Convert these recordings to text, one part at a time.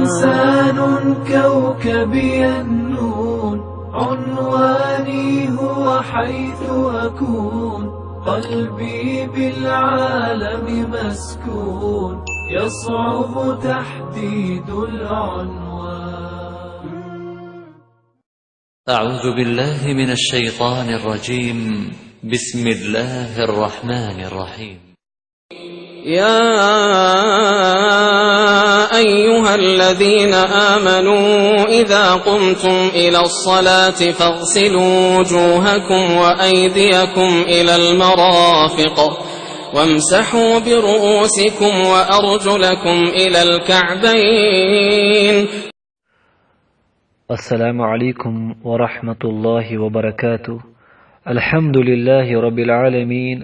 إنسان كوكبي النون، عنواني هو حيث أكون، قلبي بالعالم مسكون، يصعب تحديد العنوان. أعوذ بالله من الشيطان الرجيم. بسم الله الرحمن الرحيم. يا أيها الذين آمنوا إذا قمتم إلى الصلاة فاغسلوا وجوهكم وأيديكم إلى المرافق وامسحوا برؤوسكم وأرجلكم إلى الكعبين. السلام علیکم ورحمۃ اللہ وبرکاتہ. الحمد للہ رب العالمین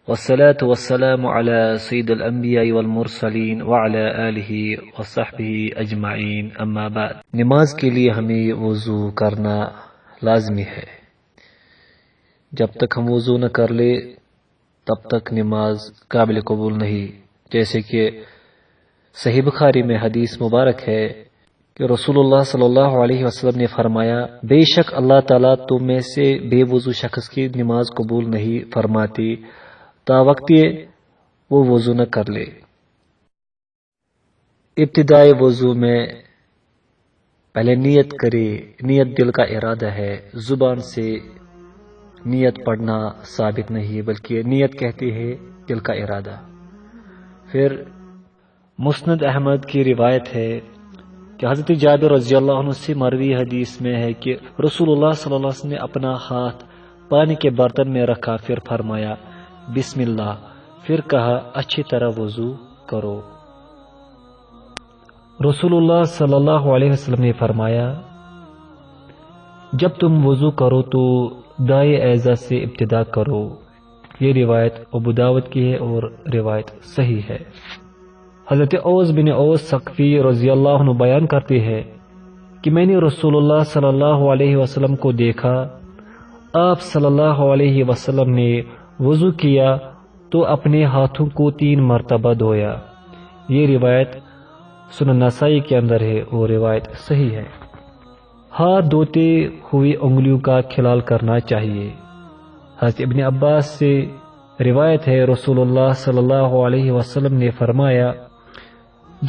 والصلاة والسلام على سید الانبیاء والمرسلین وعلى آلہ وصحبہ اجمعین. اما بعد، نماز کے لیے ہمیں وضو کرنا لازمی ہے. جب تک ہم وضو نہ کر لے تب تک نماز قابل قبول نہیں. جیسے کہ صحیح بخاری میں حدیث مبارک ہے کہ رسول اللہ صلی اللہ علیہ وسلم نے فرمایا، بے شک اللہ تعالیٰ تم میں سے بے وضو شخص کی نماز قبول نہیں فرماتی تا وقت وہ وضو نہ کر لے. ابتدائی وضو میں پہلے نیت کرے. نیت دل کا ارادہ ہے، زبان سے نیت پڑھنا ثابت نہیں بلکہ نیت کہتی ہے دل کا ارادہ. پھر مسند احمد کی روایت ہے کہ حضرت جابر رضی اللہ عنہ سے مروی حدیث میں ہے کہ رسول اللہ صلی اللہ علیہ وسلم نے اپنا ہاتھ پانی کے برتن میں رکھا، پھر فرمایا بسم اللہ، پھر کہا اچھی طرح وضو کرو. رسول اللہ صلی اللہ علیہ وسلم نے فرمایا جب تم وضو کرو تو دائیں اعضاء سے ابتدا کرو. یہ روایت ابو داؤد کی ہے اور روایت صحیح ہے. حضرت اوس بن اوس ثقفی رضی اللہ عنہ بیان کرتے ہیں کہ میں نے رسول اللہ صلی اللہ علیہ وسلم کو دیکھا. آپ صلی اللہ علیہ وسلم نے وضو کیا تو اپنے ہاتھوں کو 3 مرتبہ دھویا. یہ روایت سنن نسائی کے اندر ہے اور روایت صحیح ہے. ہاتھ دھوتے ہوئے انگلیوں کا کھلال کرنا چاہیے. حضرت ابن عباس سے روایت ہے رسول اللہ صلی اللہ علیہ وسلم نے فرمایا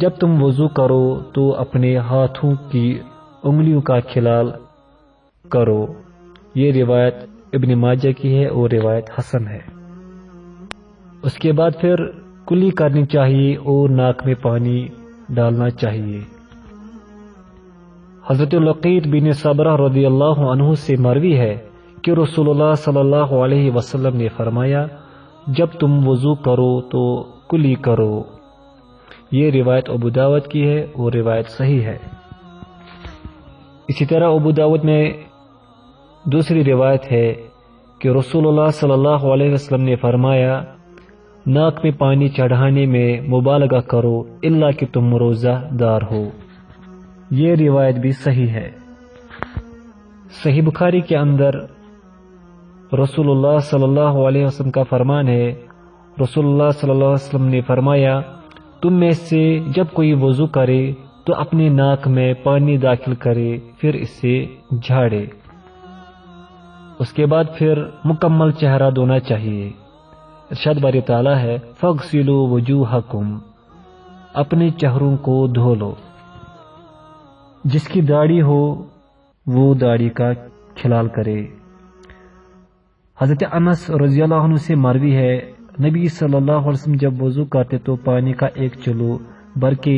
جب تم وضو کرو تو اپنے ہاتھوں کی انگلیوں کا کھلال کرو. یہ روایت ابن ماجہ کی ہے اور روایت حسن ہے. اس کے بعد پھر کلی کرنی چاہیے اور ناک میں پانی ڈالنا چاہیے. حضرت لقیط بن صبرہ رضی اللہ عنہ سے مروی ہے کہ رسول اللہ صلی اللہ علیہ وسلم نے فرمایا جب تم وضو کرو تو کلی کرو. یہ روایت ابو داؤد کی ہے اور روایت صحیح ہے. اسی طرح ابو داؤد میں دوسری روایت ہے کہ رسول اللہ صلی اللہ علیہ وسلم نے فرمایا ناک میں پانی چڑھانے میں مبالغہ کرو الا کہ تم روزہ دار ہو. یہ روایت بھی صحیح ہے. صحیح بخاری کے اندر رسول اللہ صلی اللہ علیہ وسلم کا فرمان ہے. رسول اللہ صلی اللہ علیہ وسلم نے فرمایا تم میں سے جب کوئی وضو کرے تو اپنے ناک میں پانی داخل کرے پھر اسے جھاڑے. اس کے بعد پھر مکمل چہرہ دھونا چاہیے. ارشاد باری تعالیٰ ہے فاغسلوا وجوہکم، اپنے چہروں کو دھو لو. جس کی داڑھی ہو وہ داڑھی کا کھلال کرے. حضرت انس رضی اللہ عنہ سے مروی ہے نبی صلی اللہ علیہ وسلم جب وضو کرتے تو پانی کا 1 چلو بھر کے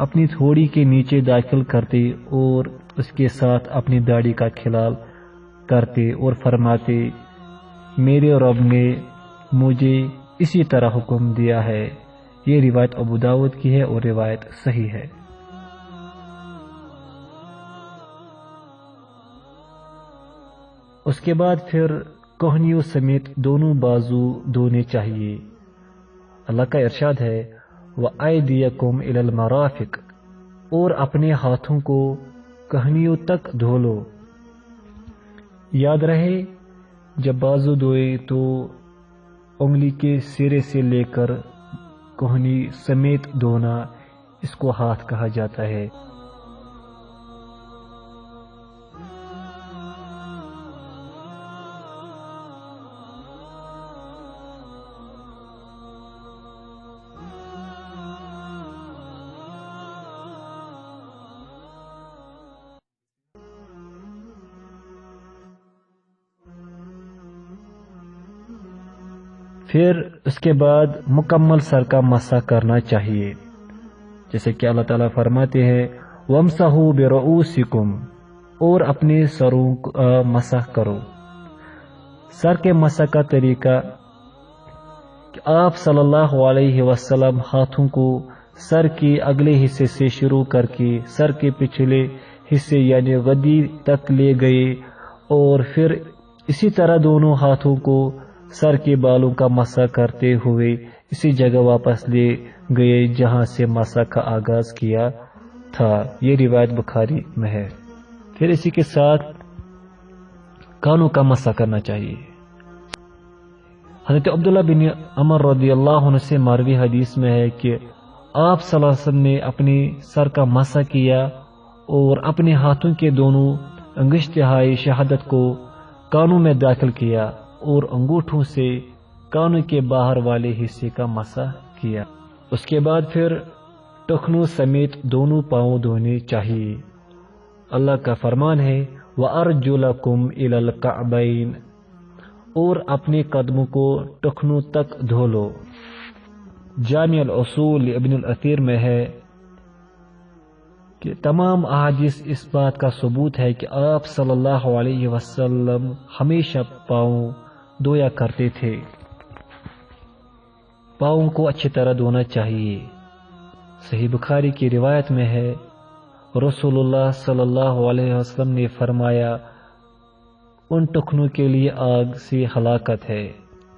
اپنی تھوڑی کے نیچے داخل کرتے اور اس کے ساتھ اپنی داڑھی کا کھلال کرتے اور فرماتے میرے رب نے مجھے اسی طرح حکم دیا ہے. یہ روایت ابو داؤد کی ہے اور روایت صحیح ہے. اس کے بعد پھر کوہنیوں سمیت دونوں بازو دھونے چاہیے. اللہ کا ارشاد ہے وَأَيْدِيَكُمْ إِلَى الْمَرَافِقِ، اور اپنے ہاتھوں کو کوہنیوں تک دھو لو. یاد رہے جب بازو دھوئے تو انگلی کے سرے سے لے کر کوہنی سمیت دھونا، اس کو ہاتھ کہا جاتا ہے. پھر اس کے بعد مکمل سر کا مسح کرنا چاہیے، جیسے کہ اللہ تعالیٰ فرماتے ہیں وَامْسَحُوا بِرُؤُوسِكُمْ، اور اپنے سروں کا مسح کرو۔ سر کے مسح کا طریقہ کہ آپ صلی اللہ علیہ وسلم ہاتھوں کو سر کے اگلے حصے سے شروع کر کے سر کے پچھلے حصے یعنی غدی تک لے گئے، اور پھر اسی طرح دونوں ہاتھوں کو سر کے بالوں کا مسح کرتے ہوئے اسی جگہ واپس لے گئے جہاں سے مسح کا آغاز کیا تھا۔ یہ روایت بخاری میں ہے۔ پھر اسی کے ساتھ کانوں کا مسح کرنا چاہیے۔ حضرت عبداللہ بن عمر رضی اللہ عنہ سے مروی حدیث میں ہے کہ آپ صلی اللہ علیہ وسلم نے اپنے سر کا مسح کیا اور اپنے ہاتھوں کے دونوں انگشتہائے شہادت کو کانوں میں داخل کیا اور انگوٹھوں سے کانوں کے باہر والے حصے کا مسح کیا۔ اس کے بعد پھر ٹخنوں سمیت دونوں پاؤں دھونے چاہیے۔ اللہ کا فرمان ہے وَأَرْجُلَكُمْ إِلَى الْكَعْبَيْنِ، اور اپنے قدموں کو ٹخنوں تک دھو لو۔ جامع الاصول ابن الاثیر میں ہے کہ تمام احادیث اس بات کا ثبوت ہے کہ آپ صلی اللہ علیہ وسلم ہمیشہ پاؤں دھویا کرتے تھے۔ پاؤں کو اچھی طرح دھونا چاہیے۔ صحیح بخاری کی روایت میں ہے رسول اللہ صلی اللہ علیہ وسلم نے فرمایا ان ٹخنوں کے لیے آگ سے ہلاکت ہے،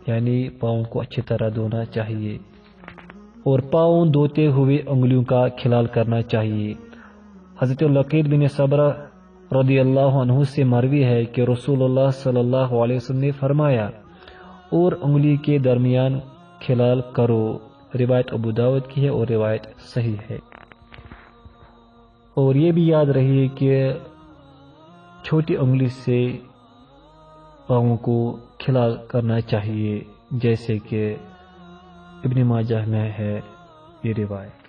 یعنی پاؤں کو اچھی طرح دھونا چاہیے اور پاؤں دھوتے ہوئے انگلیوں کا کھلال کرنا چاہیے۔ حضرت لقید بن صبرہ رضی اللہ عنہ سے مروی ہے کہ رسول اللہ صلی اللہ علیہ وسلم نے فرمایا اور انگلی کے درمیان کھلال کرو۔ روایت ابو داؤد کی ہے اور روایت صحیح ہے۔ اور یہ بھی یاد رہیے کہ چھوٹی انگلی سے پاؤں کو کھلال کرنا چاہیے، جیسے کہ ابن ماجہ میں ہے یہ روایت۔